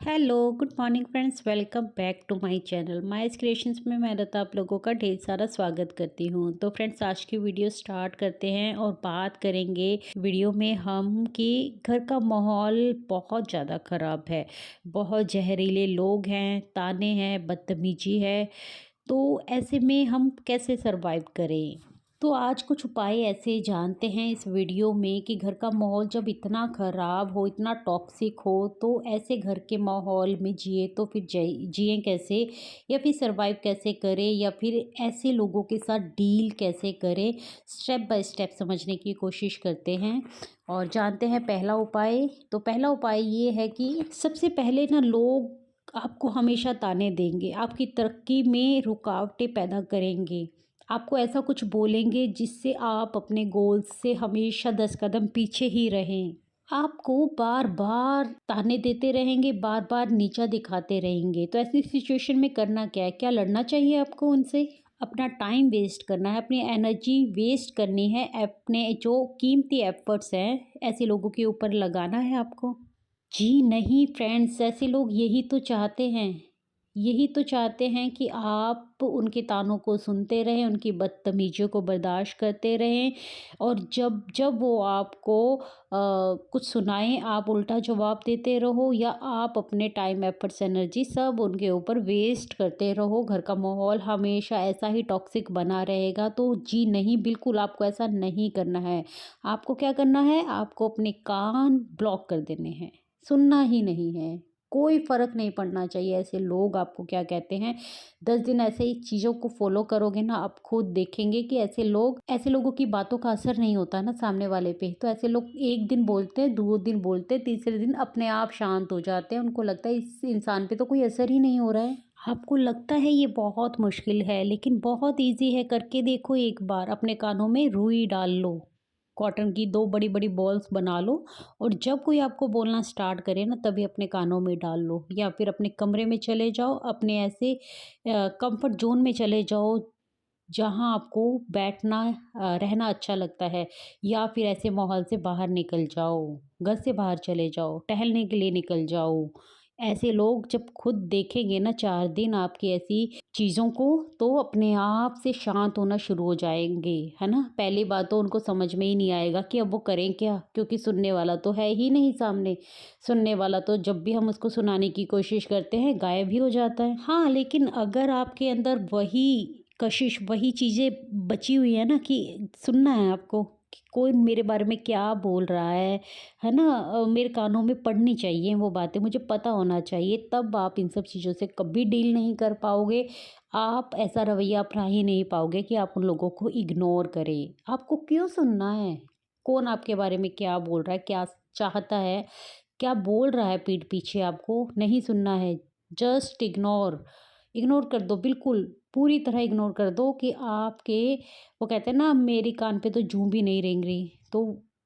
Hello good morning friends, welcome back to my channel my creations में मैं रता आप लोगों का ढेर सारा स्वागत करती हूँ। तो फ्रेंड्स, आज की वीडियो स्टार्ट करते हैं और बात करेंगे वीडियो में हम कि घर का माहौल बहुत ज़्यादा ख़राब है। बहुत जहरीले लोग हैं, ताने हैं, बदतमीजी है। तो ऐसे में हम कैसे सरवाइव करें? तो आज कुछ उपाय ऐसे जानते हैं इस वीडियो में कि घर का माहौल जब इतना ख़राब हो, इतना टॉक्सिक हो, तो ऐसे घर के माहौल में जिए तो फिर जिए कैसे, या फिर सरवाइव कैसे करें, या फिर ऐसे लोगों के साथ डील कैसे करें। स्टेप बाय स्टेप समझने की कोशिश करते हैं और जानते हैं पहला उपाय। तो पहला उपाय ये है कि सबसे पहले ना, लोग आपको हमेशा ताने देंगे, आपकी तरक्की में रुकावटें पैदा करेंगे, आपको ऐसा कुछ बोलेंगे जिससे आप अपने गोल्स से हमेशा 10 कदम पीछे ही रहें। आपको बार बार ताने देते रहेंगे, बार बार नीचा दिखाते रहेंगे। तो ऐसी सिचुएशन में करना क्या है? क्या लड़ना चाहिए आपको उनसे? अपना टाइम वेस्ट करना है, अपनी एनर्जी वेस्ट करनी है, अपने जो कीमती एफर्ट्स हैं ऐसे लोगों के ऊपर लगाना है आपको? जी नहीं फ्रेंड्स, ऐसे लोग यही तो चाहते हैं कि आप उनके तानों को सुनते रहें, उनकी बदतमीज़ियों को बर्दाश्त करते रहें। और जब जब वो आपको कुछ सुनाएं, आप उल्टा जवाब देते रहो, या आप अपने टाइम, एफर्ट्स, एनर्जी सब उनके ऊपर वेस्ट करते रहो। घर का माहौल हमेशा ऐसा ही टॉक्सिक बना रहेगा। तो जी नहीं, बिल्कुल आपको ऐसा नहीं करना है। आपको क्या करना है? आपको अपने कान ब्लॉक कर देने हैं, सुनना ही नहीं है। कोई फ़र्क नहीं पड़ना चाहिए ऐसे लोग आपको क्या कहते हैं। 10 दिन ऐसे ही चीज़ों को फ़ॉलो करोगे ना, आप खुद देखेंगे कि ऐसे लोगों की बातों का असर नहीं होता ना सामने वाले पे। तो ऐसे लोग 1 दिन बोलते हैं, 2 दिन बोलते हैं, तीसरे दिन अपने आप शांत हो जाते हैं। उनको लगता है इस इंसान पे तो कोई असर ही नहीं हो रहा है। आपको लगता है ये बहुत मुश्किल है, लेकिन बहुत ईज़ी है। करके देखो एक बार। अपने कानों में रुई डाल लो, कॉटन की 2 बड़ी-बड़ी बॉल्स बना लो, और जब कोई आपको बोलना स्टार्ट करे ना, तभी अपने कानों में डाल लो, या फिर अपने कमरे में चले जाओ, अपने ऐसे कंफर्ट ज़ोन में चले जाओ जहाँ आपको बैठना रहना अच्छा लगता है, या फिर ऐसे माहौल से बाहर निकल जाओ, घर से बाहर चले जाओ, टहलने के लिए निकल जाओ। ऐसे लोग जब खुद देखेंगे ना 4 दिन आपकी ऐसी चीज़ों को, तो अपने आप से शांत होना शुरू हो जाएँगे, है ना? पहली बात तो उनको समझ में ही नहीं आएगा कि अब वो करें क्या? क्योंकि सुनने वाला तो है ही नहीं सामने। सुनने वाला तो जब भी हम उसको सुनाने की कोशिश करते हैं, गायब ही हो जाता है। हाँ, लेकिन अगर आपके अंदर वही कशिश, वही चीज़ें बची हुई है ना, कि सुनना है आपको कि कोई मेरे बारे में क्या बोल रहा है ना? मेरे कानों में पड़नी चाहिए वो बातें, मुझे पता होना चाहिए। तब आप इन सब चीज़ों से कभी डील नहीं कर पाओगे। आप ऐसा रवैया अपना ही नहीं पाओगे कि आप उन लोगों को इग्नोर करें। आपको क्यों सुनना है? कौन आपके बारे में क्या बोल रहा है, क्या चाहता है, क्या बोल रहा है पीठ पीछे, आपको नहीं सुनना है। जस्ट इग्नोर, इग्नोर कर दो, बिल्कुल पूरी तरह इग्नोर कर दो कि आपके, वो कहते हैं ना, मेरी कान पे तो जूं भी नहीं रेंग रही। तो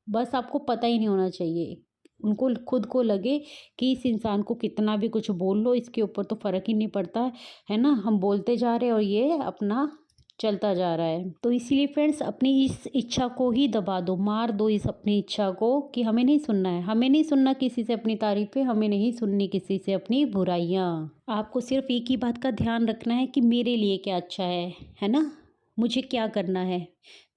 बस आपको पता ही नहीं होना चाहिए। उनको खुद को लगे कि इस इंसान को कितना भी कुछ बोल लो, इसके ऊपर तो फ़र्क ही नहीं पड़ता, है ना? हम बोलते जा रहे हैं और ये अपना चलता जा रहा है। तो इसीलिए फ्रेंड्स, अपनी इस इच्छा को ही दबा दो, मार दो इस अपनी इच्छा को कि हमें नहीं सुनना है। हमें नहीं सुनना किसी से अपनी तारीफ़ें, हमें नहीं सुननी किसी से अपनी बुराइयाँ। आपको सिर्फ़ एक ही बात का ध्यान रखना है कि मेरे लिए क्या अच्छा है ना? मुझे क्या करना है?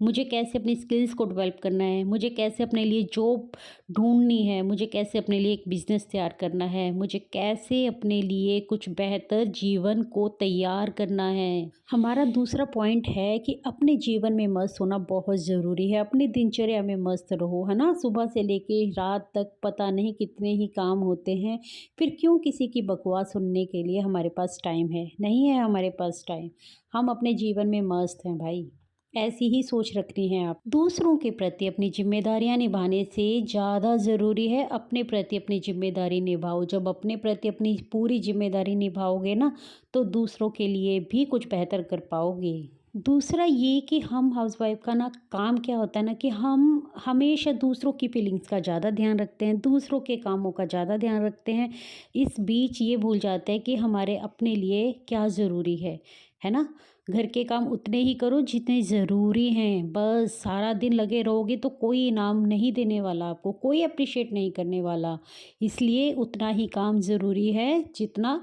मुझे कैसे अपनी स्किल्स को डेवलप करना है? मुझे कैसे अपने लिए जॉब ढूँढनी है? मुझे कैसे अपने लिए एक बिज़नेस तैयार करना है? मुझे कैसे अपने लिए कुछ बेहतर जीवन को तैयार करना है? हमारा दूसरा पॉइंट है कि अपने जीवन में मस्त होना बहुत ज़रूरी है। अपनी दिनचर्या में मस्त रहो, है ना? सुबह से लेके रात तक पता नहीं कितने ही काम होते हैं। फिर क्यों किसी की बकवास सुनने के लिए हमारे पास टाइम है? नहीं है हमारे पास टाइम। हम अपने जीवन में मस्त हैं भाई। ऐसी ही सोच रखनी है आप। दूसरों के प्रति अपनी ज़िम्मेदारियाँ निभाने से ज़्यादा ज़रूरी है अपने प्रति अपनी ज़िम्मेदारी निभाओ। जब अपने प्रति अपनी पूरी ज़िम्मेदारी निभाओगे ना, तो दूसरों के लिए भी कुछ बेहतर कर पाओगे। दूसरा ये कि हम हाउसवाइफ का ना काम क्या होता है ना, कि हम हमेशा दूसरों की फीलिंग्स का ज़्यादा ध्यान रखते हैं, दूसरों के कामों का ज़्यादा ध्यान रखते हैं। इस बीच ये भूल जाते हैं कि हमारे अपने लिए क्या ज़रूरी है है ना? घर के काम उतने ही करो जितने ज़रूरी हैं। बस सारा दिन लगे रहोगे तो कोई इनाम नहीं देने वाला आपको, कोई एप्रिशिएट नहीं करने वाला। इसलिए उतना ही काम ज़रूरी है जितना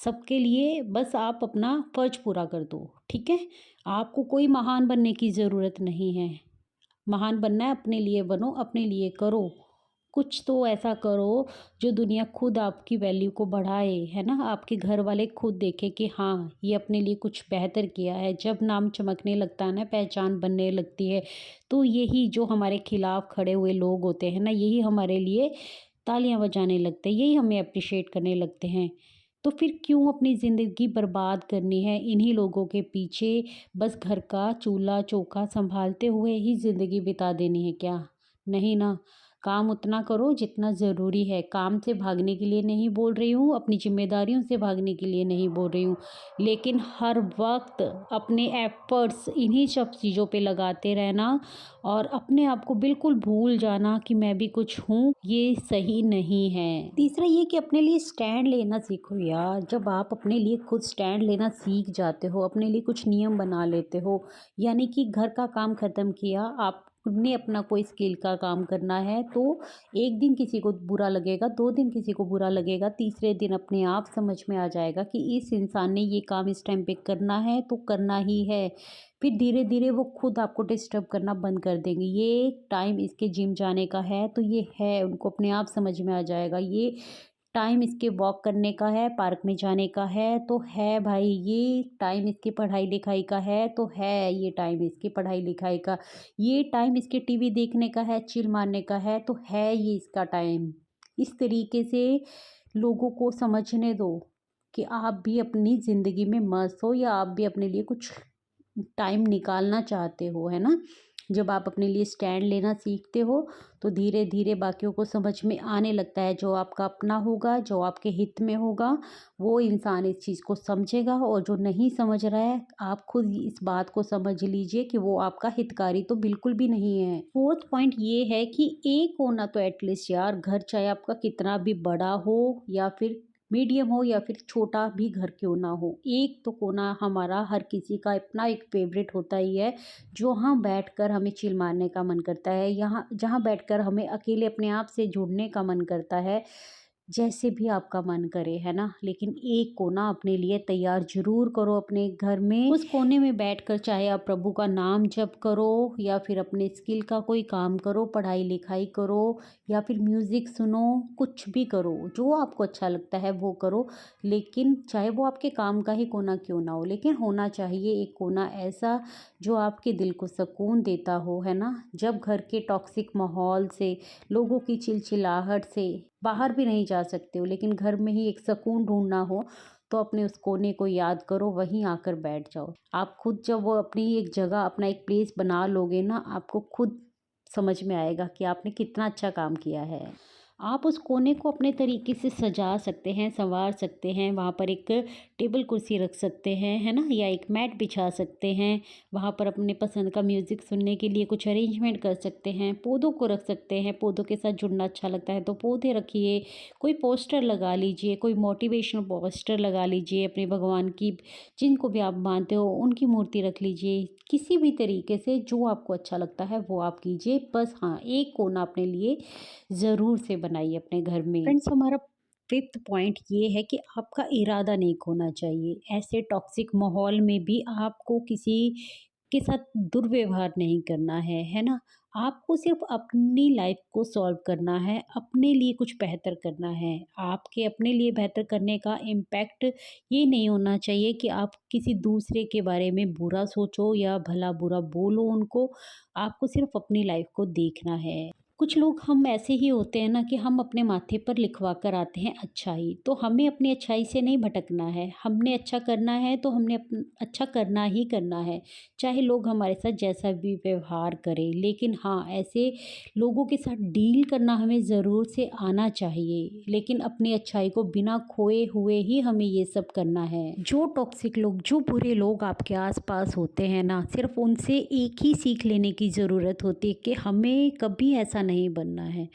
सबके लिए, बस आप अपना फ़र्ज़ पूरा कर दो, ठीक है? आपको कोई महान बनने की ज़रूरत नहीं है। महान बनना है अपने लिए बनो, अपने लिए करो। कुछ तो ऐसा करो जो दुनिया खुद आपकी वैल्यू को बढ़ाए, है ना? आपके घर वाले खुद देखें कि हाँ, ये अपने लिए कुछ बेहतर किया है। जब नाम चमकने लगता है ना, पहचान बनने लगती है, तो यही जो हमारे खिलाफ खड़े हुए लोग होते हैं ना, यही हमारे लिए तालियाँ बजाने लगते हैं, यही हमें एप्रिशिएट करने लगते हैं। तो फिर क्यों अपनी ज़िंदगी बर्बाद करनी है इन्हीं लोगों के पीछे, बस घर का चूल्हा-चौका सँभालते हुए ही ज़िंदगी बिता देनी है क्या? नहीं ना। काम उतना करो जितना ज़रूरी है। काम से भागने के लिए नहीं बोल रही हूँ, अपनी ज़िम्मेदारियों से भागने के लिए नहीं बोल रही हूँ। लेकिन हर वक़्त अपने एफ़र्ट्स इन्हीं सब चीज़ों पे लगाते रहना और अपने आप को बिल्कुल भूल जाना कि मैं भी कुछ हूँ, ये सही नहीं है। तीसरा ये कि अपने लिए स्टैंड लेना सीखो यार। जब आप अपने लिए खुद स्टैंड लेना सीख जाते हो, अपने लिए कुछ नियम बना लेते हो, यानी कि घर का काम ख़त्म किया, आपने अपना कोई स्किल का काम करना है, तो एक दिन किसी को बुरा लगेगा, 2 दिन किसी को बुरा लगेगा, तीसरे दिन अपने आप समझ में आ जाएगा कि इस इंसान ने ये काम इस टाइम पे करना है तो करना ही है। फिर धीरे-धीरे वो खुद आपको डिस्टर्ब करना बंद कर देंगे। ये टाइम इसके जिम जाने का है तो ये है, उनको अपने आप समझ में आ जाएगा। ये टाइम इसके वॉक करने का है, पार्क में जाने का है तो है भाई, ये टाइम इसकी पढ़ाई-लिखाई का है तो है ये टाइम इसकी पढ़ाई-लिखाई का। ये टाइम इसके टीवी देखने का है, चिल मारने का है तो है ये इसका टाइम। इस तरीके से लोगों को समझने दो कि आप भी अपनी ज़िंदगी में मस्त हो या आप भी अपने लिए कुछ टाइम निकालना चाहते हो, है ना? जब आप अपने लिए स्टैंड लेना सीखते हो, तो धीरे-धीरे बाकियों को समझ में आने लगता है, जो आपका अपना होगा, जो आपके हित में होगा, वो इंसान इस चीज़ को समझेगा और जो नहीं समझ रहा है, आप खुद इस बात को समझ लीजिए कि वो आपका हितकारी तो बिल्कुल भी नहीं है। 4th पॉइंट ये है कि एक कोना तो एटलीस्ट यार, घर चाहे आपका कितना भी बड़ा हो या फिर मीडियम हो या फिर छोटा भी घर क्यों ना हो, एक तो कोना हमारा हर किसी का अपना एक फ़ेवरेट होता ही है, जो हाँ बैठकर हमें चिल मारने का मन करता है, यहाँ जहाँ बैठकर हमें अकेले अपने आप से जुड़ने का मन करता है, जैसे भी आपका मन करे, है ना? लेकिन एक कोना अपने लिए तैयार ज़रूर करो अपने घर में। उस कोने में बैठकर चाहे आप प्रभु का नाम जप करो या फिर अपने स्किल का कोई काम करो, पढ़ाई-लिखाई करो या फिर म्यूज़िक सुनो, कुछ भी करो, जो आपको अच्छा लगता है वो करो। लेकिन चाहे वो आपके काम का ही कोना क्यों ना हो, लेकिन होना चाहिए एक कोना ऐसा जो आपके दिल को सुकून देता हो, है ना? जब घर के टॉक्सिक माहौल से, लोगों की चिलचिलाहट से बाहर भी नहीं जा सकते हो, लेकिन घर में ही एक सुकून ढूँढना हो, तो अपने उस कोने को याद करो, वहीं आकर बैठ जाओ। आप खुद जब वो अपनी एक जगह, अपना एक प्लेस बना लोगे ना, आपको खुद समझ में आएगा कि आपने कितना अच्छा काम किया है। आप उस कोने को अपने तरीके से सजा सकते हैं, सँवार सकते हैं, वहाँ पर एक टेबल कुर्सी रख सकते हैं, है ना? या एक मैट बिछा सकते हैं, वहाँ पर अपने पसंद का म्यूज़िक सुनने के लिए कुछ अरेंजमेंट कर सकते हैं, पौधों को रख सकते हैं, पौधों के साथ जुड़ना अच्छा लगता है तो पौधे रखिए, कोई पोस्टर लगा लीजिए, कोई मोटिवेशनल पोस्टर लगा लीजिए, अपने भगवान की जिनको भी आप मानते हो उनकी मूर्ति रख लीजिए। किसी भी तरीके से जो आपको अच्छा लगता है वो आप कीजिए। बस हाँ, एक कोना अपने लिए ज़रूर से बनाइए अपने घर में। फ्रेंड्स, हमारा 5th पॉइंट ये है कि आपका इरादा नहीं खोना चाहिए। ऐसे टॉक्सिक माहौल में भी आपको किसी के साथ दुर्व्यवहार नहीं करना है ना? आपको सिर्फ़ अपनी लाइफ़ को सॉल्व करना है, अपने लिए कुछ बेहतर करना है। आपके अपने लिए बेहतर करने का इम्पैक्ट ये नहीं होना चाहिए कि आप किसी दूसरे के बारे में बुरा सोचो या भला-बुरा बोलो उनको। आपको सिर्फ़ अपनी लाइफ़ को देखना है। कुछ लोग हम ऐसे ही होते हैं ना कि हम अपने माथे पर लिखवा कर आते हैं अच्छाई, तो हमें अपनी अच्छाई से नहीं भटकना है। हमने अच्छा करना है तो हमने अच्छा करना ही करना है, चाहे लोग हमारे साथ जैसा भी व्यवहार करें। लेकिन हाँ, ऐसे लोगों के साथ डील करना हमें ज़रूर से आना चाहिए, लेकिन अपनी अच्छाई को बिना खोए हुए ही हमें ये सब करना है। जो टॉक्सिक लोग, जो बुरे लोग आपके आसपास होते हैं ना, सिर्फ उनसे एक ही सीख लेने की ज़रूरत होती है कि हमें कभी ऐसा नहीं बनना है।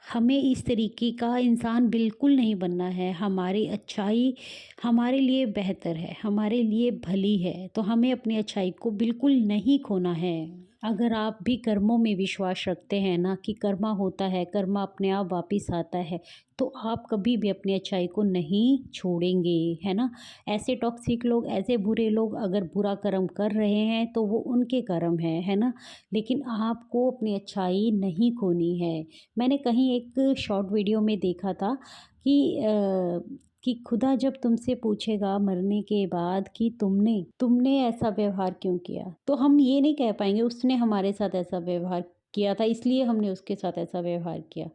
हमें इस तरीके का इंसान बिल्कुल नहीं बनना है। हमारी अच्छाई हमारे लिए बेहतर है, हमारे लिए भली है, तो हमें अपनी अच्छाई को बिल्कुल नहीं खोना है। अगर आप भी कर्मों में विश्वास रखते हैं ना कि कर्मा होता है, कर्मा अपने आप वापिस आता है, तो आप कभी भी अपनी अच्छाई को नहीं छोड़ेंगे, है ना? ऐसे टॉक्सिक लोग, ऐसे बुरे लोग अगर बुरा कर्म कर रहे हैं, तो वो उनके कर्म है ना? लेकिन आपको अपनी अच्छाई नहीं खोनी है। मैंने कहीं एक शॉर्ट वीडियो में देखा था कि कि खुदा जब तुमसे पूछेगा मरने के बाद कि तुमने ऐसा व्यवहार क्यों किया, तो हम ये नहीं कह पाएंगे उसने हमारे साथ ऐसा व्यवहार किया था इसलिए हमने उसके साथ ऐसा व्यवहार किया।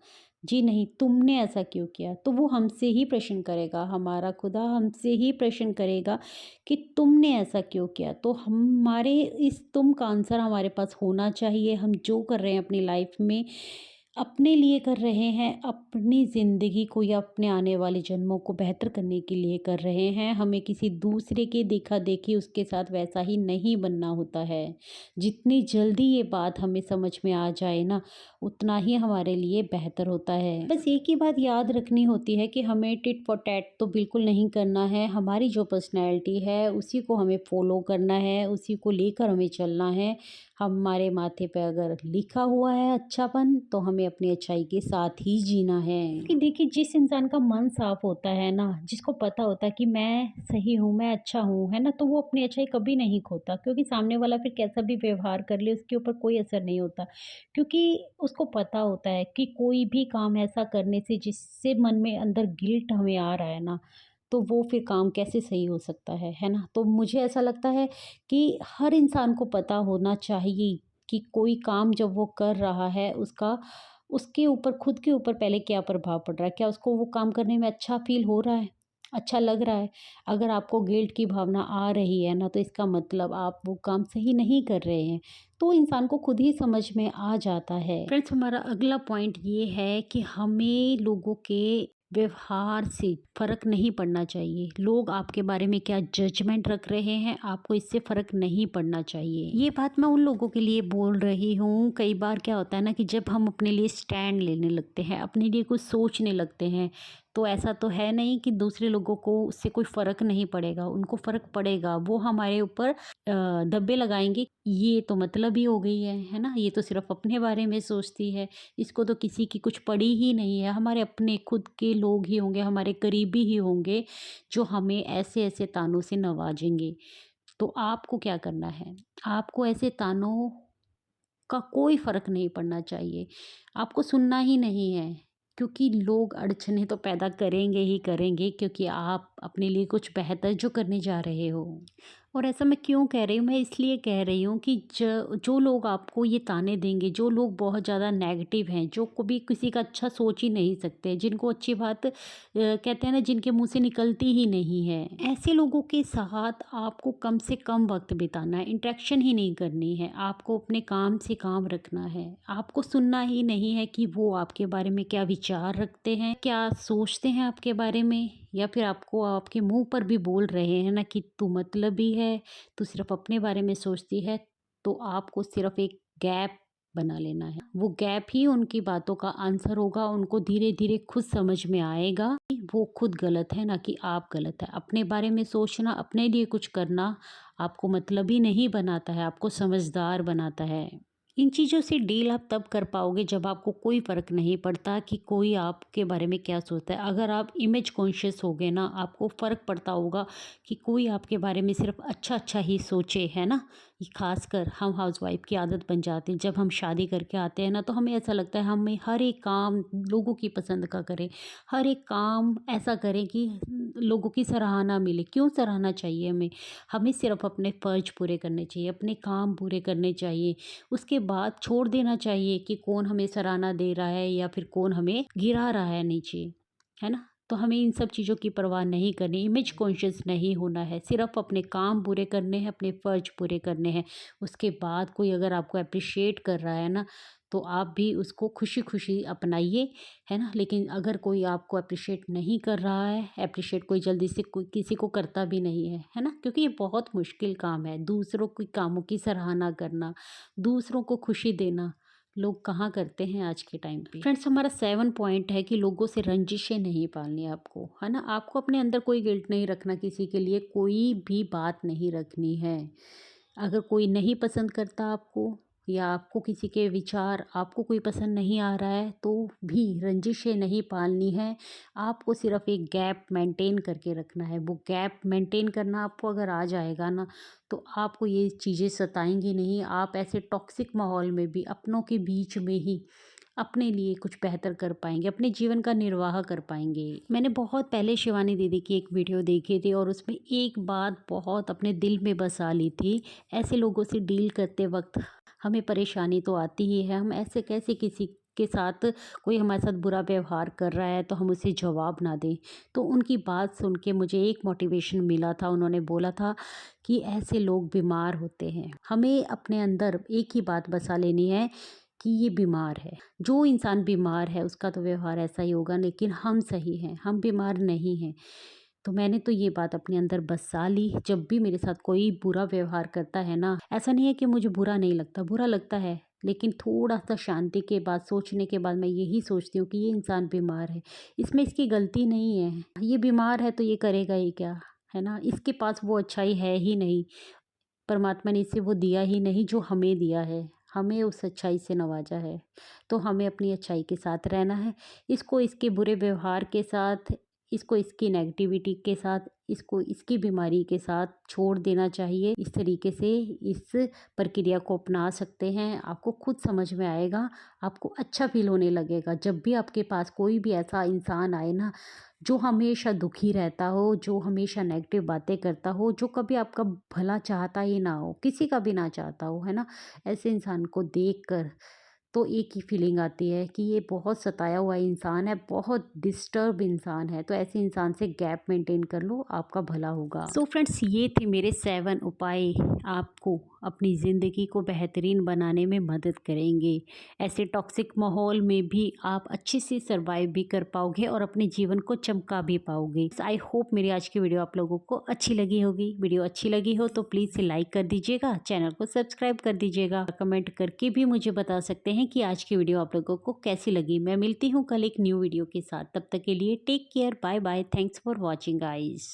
जी नहीं, तुमने ऐसा क्यों किया, तो वो हमसे ही प्रश्न करेगा, हमारा खुदा हमसे ही प्रश्न करेगा कि तुमने ऐसा क्यों किया। तो हमारे इस तुम का आंसर हमारे पास होना चाहिए। हम जो कर रहे हैं अपनी लाइफ में अपने लिए कर रहे हैं, अपनी ज़िंदगी को या अपने आने वाले जन्मों को बेहतर करने के लिए कर रहे हैं। हमें किसी दूसरे के देखा-देखी उसके साथ वैसा ही नहीं बनना होता है। जितनी जल्दी ये बात हमें समझ में आ जाए ना, उतना ही हमारे लिए बेहतर होता है। बस एक ही बात याद रखनी होती है कि हमें टिट फॉर टैट तो बिल्कुल नहीं करना है। हमारी जो पर्सनैलिटी है, उसी को हमें फ़ॉलो करना है, उसी को लेकर हमें चलना है। हमारे माथे पे अगर लिखा हुआ है अच्छापन, तो हमें अपनी अच्छाई के साथ ही जीना है। कि देखिए, जिस इंसान का मन साफ होता है ना, जिसको पता होता है कि मैं सही हूँ, मैं अच्छा हूँ, है ना, तो वो अपनी अच्छाई कभी नहीं खोता, क्योंकि सामने वाला फिर कैसा भी व्यवहार कर ले उसके ऊपर कोई असर नहीं होता। क्योंकि उसको पता होता है कि कोई भी काम ऐसा करने से जिससे मन में अंदर गिल्ट हमें आ रहा है ना, तो वो फिर काम कैसे सही हो सकता है ना? तो मुझे ऐसा लगता है कि हर इंसान को पता होना चाहिए कि कोई काम जब वो कर रहा है उसका उसके ऊपर, खुद के ऊपर पहले क्या प्रभाव पड़ रहा है? क्या उसको वो काम करने में अच्छा फ़ील हो रहा है? अच्छा लग रहा है? अगर आपको गिल्ट की भावना आ रही है ना, तो इसका मतलब आप वो काम सही नहीं कर रहे हैं। तो इंसान को खुद ही समझ में आ जाता है। फ्रेंड्स, हमारा अगला पॉइंट ये है कि हमें लोगों के व्यवहार से फ़र्क नहीं पड़ना चाहिए। लोग आपके बारे में क्या जजमेंट रख रहे हैं, आपको इससे फ़र्क नहीं पड़ना चाहिए। ये बात मैं उन लोगों के लिए बोल रही हूँ, कई बार क्या होता है ना कि जब हम अपने लिए स्टैंड लेने लगते हैं, अपने लिए कुछ सोचने लगते हैं, तो ऐसा तो है नहीं कि दूसरे लोगों को उससे कोई फ़र्क नहीं पड़ेगा, उनको फ़र्क पड़ेगा। वो हमारे ऊपर धब्बे लगाएँगे, ये तो मतलबी हो गई है ना? ये तो सिर्फ़ अपने बारे में सोचती है, इसको तो किसी की कुछ पड़ी ही नहीं है। हमारे अपने खुद के लोग ही होंगे, हमारे करीबी ही होंगे, जो हमें ऐसे-ऐसे तानों से नवाजेंगे। तो आपको क्या करना है? आपको ऐसे तानों का कोई फ़र्क नहीं पड़ना चाहिए। आपको सुनना ही नहीं है, क्योंकि लोग अड़चनें तो पैदा करेंगे ही करेंगे, क्योंकि आप अपने लिए कुछ बेहतर जो करने जा रहे हो। और ऐसा मैं क्यों कह रही हूँ? मैं इसलिए कह रही हूँ कि जो लोग आपको ये ताने देंगे, जो लोग बहुत ज़्यादा नेगेटिव हैं, जो कभी किसी का अच्छा सोच ही नहीं सकते, जिनको अच्छी बात कहते हैं ना, जिनके मुँह से निकलती ही नहीं है, ऐसे लोगों के साथ आपको कम से कम वक़्त बिताना है, इंटरेक्शन ही नहीं करनी है। आपको अपने काम से काम रखना है। आपको सुनना ही नहीं है कि वो आपके बारे में क्या विचार रखते हैं, क्या सोचते हैं आपके बारे में, या फिर आपको आपके मुँह पर भी बोल रहे हैं ना कि तू मतलबी है, तू सिर्फ़ अपने बारे में सोचती है। तो आपको सिर्फ़ एक गैप बना लेना है। वो गैप ही उनकी बातों का आंसर होगा। उनको धीरे-धीरे खुद समझ में आएगा कि वो खुद गलत है, ना कि आप गलत है। अपने बारे में सोचना, अपने लिए कुछ करना आपको मतलबी नहीं बनाता है, आपको समझदार बनाता है। इन चीज़ों से डील आप तब कर पाओगे जब आपको कोई फ़र्क नहीं पड़ता कि कोई आपके बारे में क्या सोचता है। अगर आप इमेज कॉन्शियस होगे ना, आपको फ़र्क पड़ता होगा कि कोई आपके बारे में सिर्फ़ अच्छा-अच्छा ही सोचे, है ना? ये ख़ासकर हम हाउसवाइफ़ की आदत बन जाती है। जब हम शादी करके आते हैं ना, तो हमें ऐसा लगता है हमें हर एक काम लोगों की पसंद का करें। हर एक काम ऐसा करें कि लोगों की सराहना मिले। क्यों सराहना चाहिए हमें? हमें सिर्फ़ अपने फ़र्ज़ पूरे करने चाहिए, अपने काम पूरे करने चाहिए। उसके बाद छोड़ देना चाहिए कि कौन हमें सराहना दे रहा है या फिर कौन हमें गिरा रहा है नीचे, है ना? तो हमें इन सब चीज़ों की परवाह नहीं करनी, इमेज कॉन्शियस नहीं होना है, सिर्फ़ अपने काम पूरे करने हैं, अपने फ़र्ज़ पूरे करने हैं। उसके बाद कोई अगर आपको एप्रिशिएट कर रहा है ना, तो आप भी उसको खुशी-खुशी अपनाइए, है ना? लेकिन अगर कोई आपको एप्रिशिएट नहीं कर रहा है, एप्रिशिएट कोई जल्दी से कोई किसी को करता भी नहीं है ना? क्योंकि ये बहुत मुश्किल काम है, दूसरों के कामों की सराहना करना, दूसरों को खुशी देना। लोग कहाँ करते हैं आज के टाइम पे। फ्रेंड्स, हमारा 7 पॉइंट है कि लोगों से रंजिशें नहीं पालनी आपको, है ना। आपको अपने अंदर कोई गिल्ट नहीं रखना, किसी के लिए कोई भी बात नहीं रखनी है। अगर कोई नहीं पसंद करता आपको, या आपको किसी के विचार, आपको कोई पसंद नहीं आ रहा है, तो भी रंजिशें नहीं पालनी है। आपको सिर्फ एक गैप मेंटेन करके रखना है। वो गैप मेंटेन करना आपको अगर आ जाएगा ना, तो आपको ये चीज़ें सताएंगी नहीं। आप ऐसे टॉक्सिक माहौल में भी अपनों के बीच में ही अपने लिए कुछ बेहतर कर पाएंगे, अपने जीवन का निर्वाह कर पाएंगे। मैंने बहुत पहले शिवानी दीदी की एक वीडियो देखी थी और उसमें एक बात बहुत अपने दिल में बसा ली थी। ऐसे लोगों से डील करते वक्त हमें परेशानी तो आती ही है। हम ऐसे कैसे किसी के साथ, कोई हमारे साथ बुरा व्यवहार कर रहा है तो हम उसे जवाब ना दें। तो उनकी बात सुन के मुझे एक मोटिवेशन मिला था। उन्होंने बोला था कि ऐसे लोग बीमार होते हैं। हमें अपने अंदर एक ही बात बसा लेनी है कि ये बीमार है। जो इंसान बीमार है उसका तो व्यवहार ऐसा ही होगा, लेकिन हम सही हैं, हम बीमार नहीं हैं। तो मैंने तो ये बात अपने अंदर बसा ली। जब भी मेरे साथ कोई बुरा व्यवहार करता है ना, ऐसा नहीं है कि मुझे बुरा नहीं लगता, बुरा लगता है, लेकिन थोड़ा सा शांति के बाद, सोचने के बाद मैं यही सोचती हूँ कि ये इंसान बीमार है, इसमें इसकी गलती नहीं है। ये बीमार है तो ये करेगा ही क्या, है ना। इसके पास वो अच्छाई है ही नहीं, परमात्मा ने इसे वो दिया ही नहीं जो हमें दिया है। हमें उस अच्छाई से नवाजा है, तो हमें अपनी अच्छाई के साथ रहना है। इसको इसके बुरे व्यवहार के साथ, इसको इसकी नेगेटिविटी के साथ, इसको इसकी बीमारी के साथ छोड़ देना चाहिए। इस तरीके से इस प्रक्रिया को अपना सकते हैं। आपको खुद समझ में आएगा, आपको अच्छा फील होने लगेगा। जब भी आपके पास कोई भी ऐसा इंसान आए ना, जो हमेशा दुखी रहता हो, जो हमेशा नेगेटिव बातें करता हो, जो कभी आपका भला चाहता ही ना हो, किसी का भी ना चाहता हो, है ना, ऐसे इंसान को देखकर तो एक ही फीलिंग आती है कि ये बहुत सताया हुआ इंसान है, बहुत डिस्टर्ब इंसान है। तो ऐसे इंसान से गैप मेंटेन कर लो, आपका भला होगा। सो फ्रेंड्स, ये थे मेरे 7 उपाय, आपको अपनी ज़िंदगी को बेहतरीन बनाने में मदद करेंगे। ऐसे टॉक्सिक माहौल में भी आप अच्छे से सर्वाइव भी कर पाओगे और अपने जीवन को चमका भी पाओगे। आई होप मेरी आज की वीडियो आप लोगों को अच्छी लगी होगी। वीडियो अच्छी लगी हो तो प्लीज़ से लाइक कर दीजिएगा, चैनल को सब्सक्राइब कर दीजिएगा। कमेंट करके भी मुझे बता सकते हैं कि आज की वीडियो आप लोगों को कैसी लगी। मैं मिलती हूँ कल एक न्यू वीडियो के साथ। तब तक के लिए take care, bye bye, thanks for watching guys.